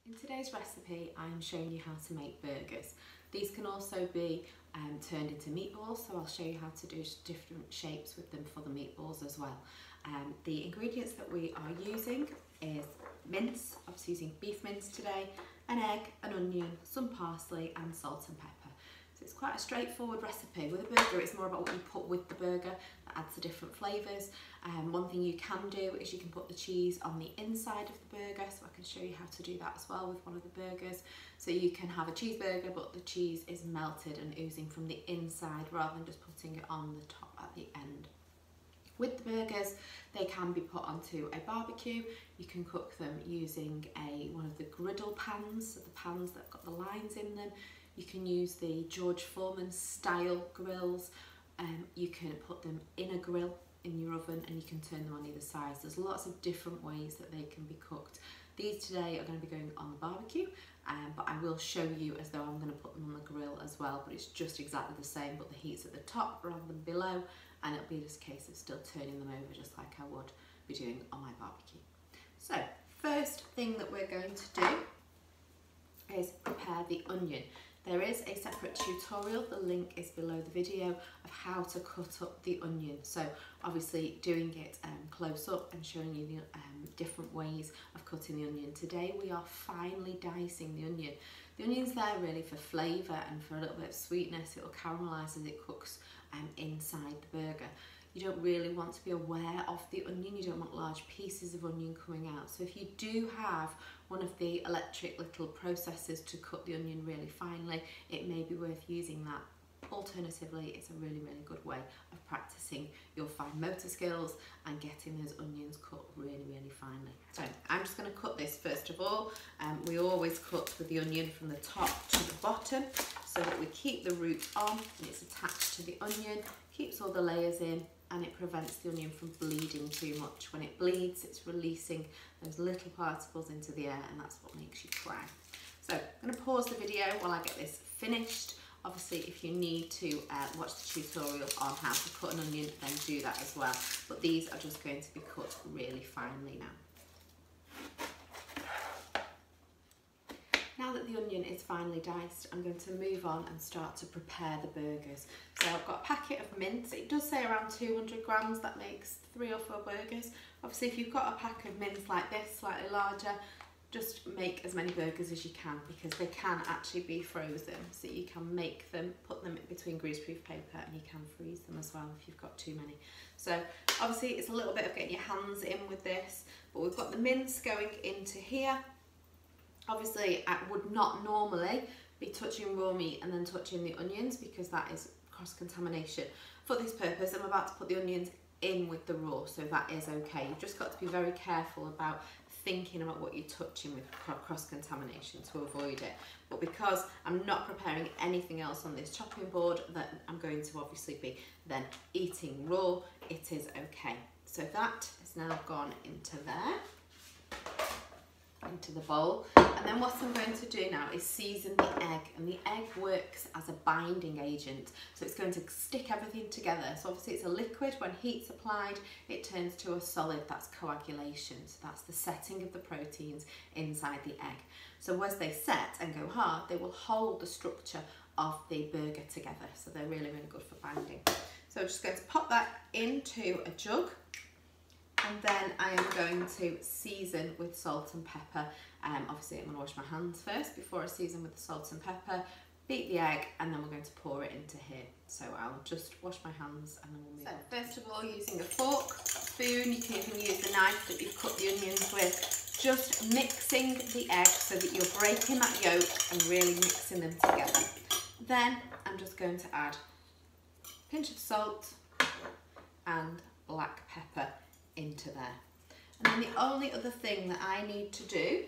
In today's recipe, I'm showing you how to make burgers. These can also be turned into meatballs, so I'll show you how to do different shapes with them for the meatballs as well. The ingredients that we are using is mince, obviously using beef mince today, an egg, an onion, some parsley and salt and pepper. So it's quite a straightforward recipe. With a burger, it's more about what you put with the burger that adds the different flavours. One thing you can do is you can put the cheese on the inside of the burger, so I can show you how to do that as well with one of the burgers. So you can have a cheeseburger, but the cheese is melted and oozing from the inside rather than just putting it on the top at the end. With the burgers, they can be put onto a barbecue. You can cook them using one of the griddle pans, so the pans that have got the lines in them. You can use the George Foreman style grills. You can put them in a grill in your oven and you can turn them on either side. So there's lots of different ways that they can be cooked. These today are going to be going on the barbecue, but I will show you as though I'm going to put them on the grill as well, but it's just exactly the same, but the heat's at the top rather than below, and it'll be just a case of still turning them over just like I would be doing on my barbecue. So first thing that we're going to do is prepare the onion. There is a separate tutorial, the link is below the video, of how to cut up the onion. So obviously doing it close up and showing you the different ways of cutting the onion. Today we are finely dicing the onion. The onion's there really for flavour and for a little bit of sweetness. It will caramelise as it cooks inside the burger. You don't really want to be aware of the onion, you don't want large pieces of onion coming out. So if you do have one of the electric little processors to cut the onion really finely, it may be worth using that. Alternatively, it's a really good way of practicing your fine motor skills and getting those onions cut really finely. So I'm just going to cut this first of all. We always cut with the onion from the top to the bottom so that we keep the root on and it's attached to the onion, keeps all the layers in, and it prevents the onion from bleeding too much. When it bleeds, it's releasing those little particles into the air, and that's what makes you cry. So I'm going to pause the video while I get this finished. Obviously, if you need to watch the tutorial on how to cut an onion, then do that as well. But these are just going to be cut really finely now. Now that the onion is finely diced, I'm going to move on and start to prepare the burgers. So I've got a packet of mince. It does say around 200 grams, that makes 3 or 4 burgers. Obviously, if you've got a pack of mince like this, slightly larger, just make as many burgers as you can because they can actually be frozen. So you can make them, put them between greaseproof paper, and you can freeze them as well if you've got too many. So obviously it's a little bit of getting your hands in with this, but we've got the mince going into here. Obviously, I would not normally be touching raw meat and then touching the onions because that is cross-contamination. For this purpose, I'm about to put the onions in with the raw, so that is okay. You've just got to be very careful about thinking about what you're touching with cross-contamination to avoid it. But because I'm not preparing anything else on this chopping board that I'm going to obviously be then eating raw, it is okay. So that is now gone into there, into the bowl, and then what I'm going to do now is season the egg, and the egg works as a binding agent, so it's going to stick everything together. So obviously it's a liquid. When heat's applied, it turns to a solid. That's coagulation, so that's the setting of the proteins inside the egg. So as they set and go hard, they will hold the structure of the burger together, so they're really good for binding. So I'm just going to pop that into a jug, and then I am going to season with salt and pepper. Obviously I'm going to wash my hands first before I season with the salt and pepper, beat the egg, and then we're going to pour it into here. So I'll just wash my hands and then we'll move on. First of all, using a fork, spoon, you can even use the knife that you've cut the onions with, just mixing the egg so that you're breaking that yolk and really mixing them together. Then I'm just going to add a pinch of salt and black pepper into there. And then the only other thing that I need to do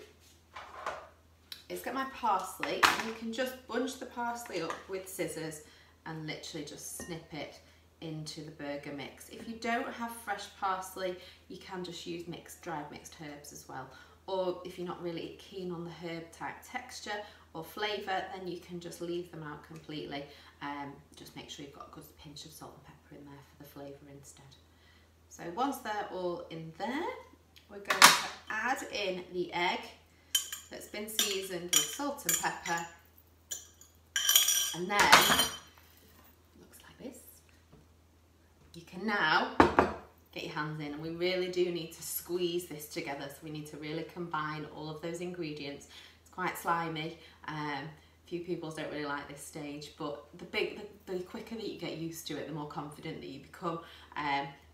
is get my parsley, and you can just bunch the parsley up with scissors and literally just snip it into the burger mix. If you don't have fresh parsley, you can just use dried mixed herbs as well. Or if you're not really keen on the herb type texture or flavour, then you can just leave them out completely. Just make sure you've got a good pinch of salt and pepper in there for the flavour instead. So once they're all in there, we're going to add in the egg that's been seasoned with salt and pepper. And then, looks like this. You can now get your hands in, and we really do need to squeeze this together. So we need to really combine all of those ingredients. It's quite slimy. Few people don't really like this stage, but the quicker that you get used to it, the more confident that you become.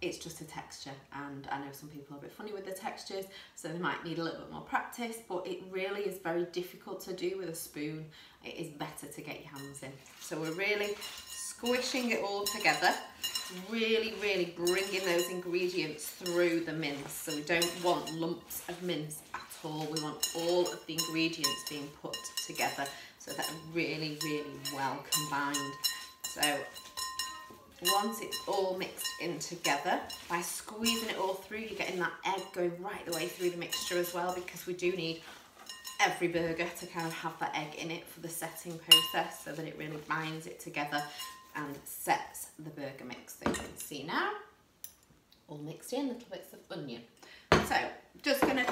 It's just a texture, and I know some people are a bit funny with the textures, so they might need a little bit more practice, but it really is very difficult to do with a spoon. It is better to get your hands in. So we're really squishing it all together, really bringing those ingredients through the mince. So we don't want lumps of mince at all. We want all of the ingredients being put together so that are really well combined. So once it's all mixed in together, by squeezing it all through, you're getting that egg going right the way through the mixture as well, because we do need every burger to kind of have that egg in it for the setting process, so that it really binds it together and sets the burger mix. So you can see now, all mixed in, little bits of onion. So just gonna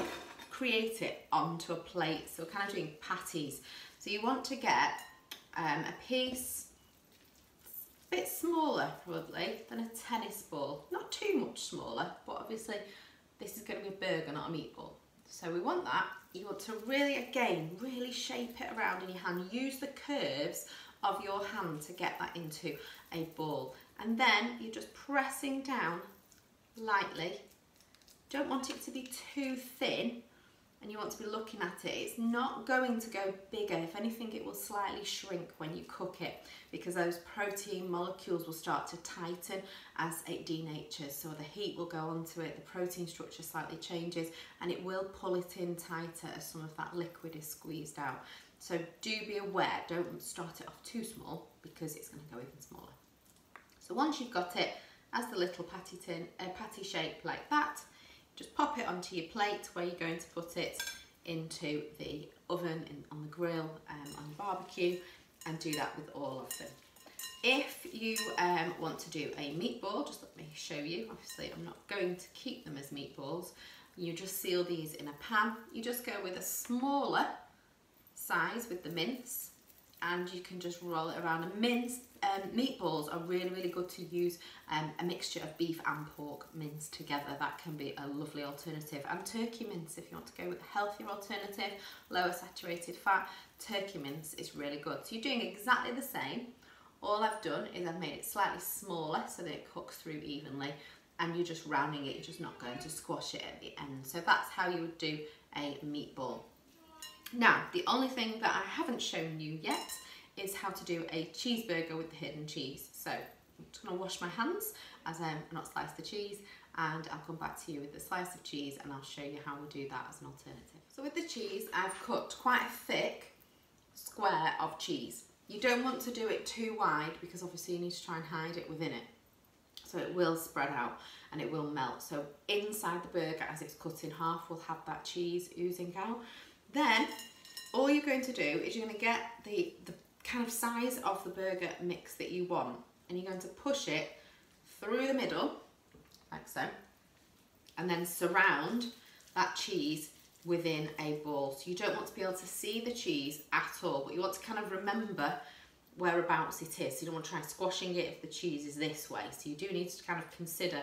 create it onto a plate. So we're kind of doing patties. So you want to get a piece a bit smaller probably than a tennis ball. Not too much smaller, but obviously this is going to be a burger, not a meatball. So we want that. You want to really, again, really shape it around in your hand. Use the curves of your hand to get that into a ball. And then you're just pressing down lightly. Don't want it to be too thin, and you want to be looking at it. It's not going to go bigger. If anything, it will slightly shrink when you cook it, because those protein molecules will start to tighten as it denatures. So the heat will go onto it, the protein structure slightly changes, and it will pull it in tighter as some of that liquid is squeezed out. So do be aware, don't start it off too small, because it's going to go even smaller. So once you've got it as the little patty shape like that, just pop it onto your plate where you're going to put it into the oven, on the grill, on your barbecue, and do that with all of them. If you want to do a meatball, just let me show you. Obviously, I'm not going to keep them as meatballs. You just seal these in a pan. You just go with a smaller size with the mince, and you can just roll it around. And minced meatballs are really good to use a mixture of beef and pork minced together. That can be a lovely alternative. And turkey mince, if you want to go with a healthier alternative, lower saturated fat, turkey mince is really good. So you're doing exactly the same. All I've done is I've made it slightly smaller so that it cooks through evenly, and you're just rounding it, you're just not going to squash it at the end. So that's how you would do a meatball. Now, the only thing that I haven't shown you yet is how to do a cheeseburger with the hidden cheese. So I'm just going to wash my hands as I'm not sliced the cheese, and I'll come back to you with the slice of cheese and I'll show you how we do that as an alternative. So with the cheese, I've cut quite a thick square of cheese. You don't want to do it too wide, because obviously you need to try and hide it within it. So it will spread out and it will melt. So inside the burger, as it's cut in half, will have that cheese oozing out. Then all you're going to do is you're going to get the kind of size of the burger mix that you want, and you're going to push it through the middle like so, and then surround that cheese within a ball. So you don't want to be able to see the cheese at all, but you want to kind of remember whereabouts it is. So you don't want to try squashing it if the cheese is this way. So you do need to kind of consider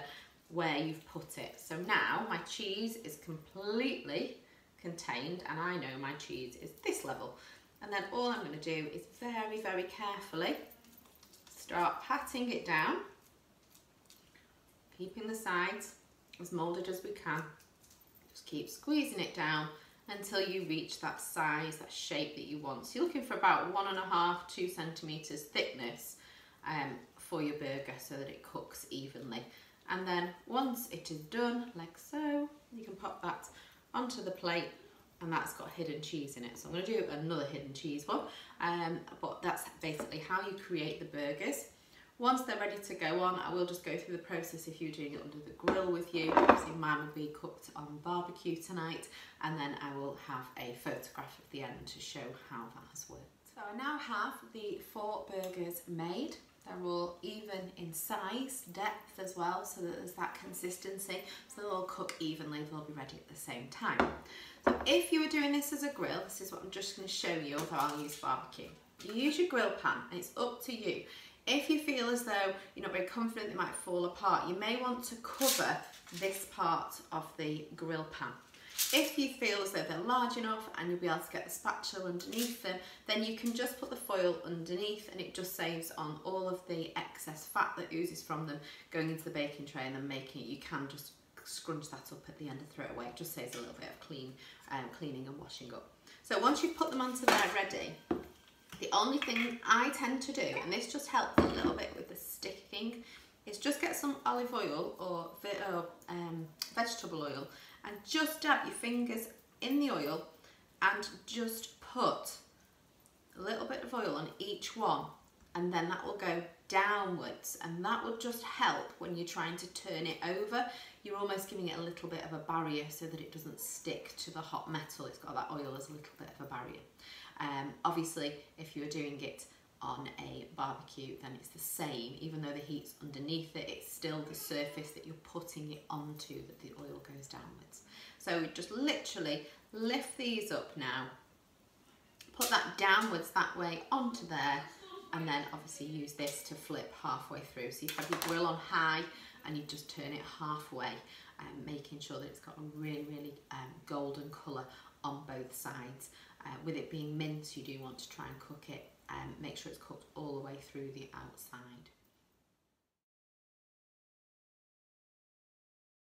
where you've put it. So now my cheese is completely contained, and I know my cheese is this level. And then all I'm going to do is very carefully start patting it down, keeping the sides as moulded as we can. Just keep squeezing it down until you reach that size, that shape that you want. So you're looking for about 1.5 to 2 centimetres thickness for your burger, so that it cooks evenly. And then once it is done, like so, you can pop that onto the plate, and that's got hidden cheese in it. So I'm going to do another hidden cheese one, but that's basically how you create the burgers. Once they're ready to go on, I will just go through the process if you're doing it under the grill with you. Obviously mine will be cooked on barbecue tonight, and then I will have a photograph at the end to show how that has worked. So I now have the 4 burgers made. They're all even in size, depth as well, so that there's that consistency. So they'll all cook evenly, they'll be ready at the same time. So if you were doing this as a grill, this is what I'm just going to show you, although I'll use barbecue. You use your grill pan, and it's up to you. If you feel as though you're not very confident they might fall apart, you may want to cover this part of the grill pan. If you feel as though they're large enough and you'll be able to get the spatula underneath them, then you can just put the foil underneath, and it just saves on all of the excess fat that oozes from them going into the baking tray and then making it. You can just scrunch that up at the end and throw it away. It just saves a little bit of cleaning and washing up. So once you've put them onto there ready, the only thing I tend to do, and this just helps a little bit with the sticking, is just get some olive oil or vegetable oil and just dab your fingers in the oil and just put a little bit of oil on each one, and then that will go downwards, and that will just help when you're trying to turn it over. You're almost giving it a little bit of a barrier so that it doesn't stick to the hot metal. It's got that oil as a little bit of a barrier. Obviously, if you're doing it on a barbecue, then it's the same. Even though the heat's underneath it, it's still the surface that you're putting it onto that the oil goes downwards. So just literally lift these up now, put that downwards that way onto there, and then obviously use this to flip halfway through. So you have your grill on high and you just turn it halfway, making sure that it's got a really golden colour on both sides. With it being minced, you do want to try and cook it, make sure it's cooked all the way through the outside.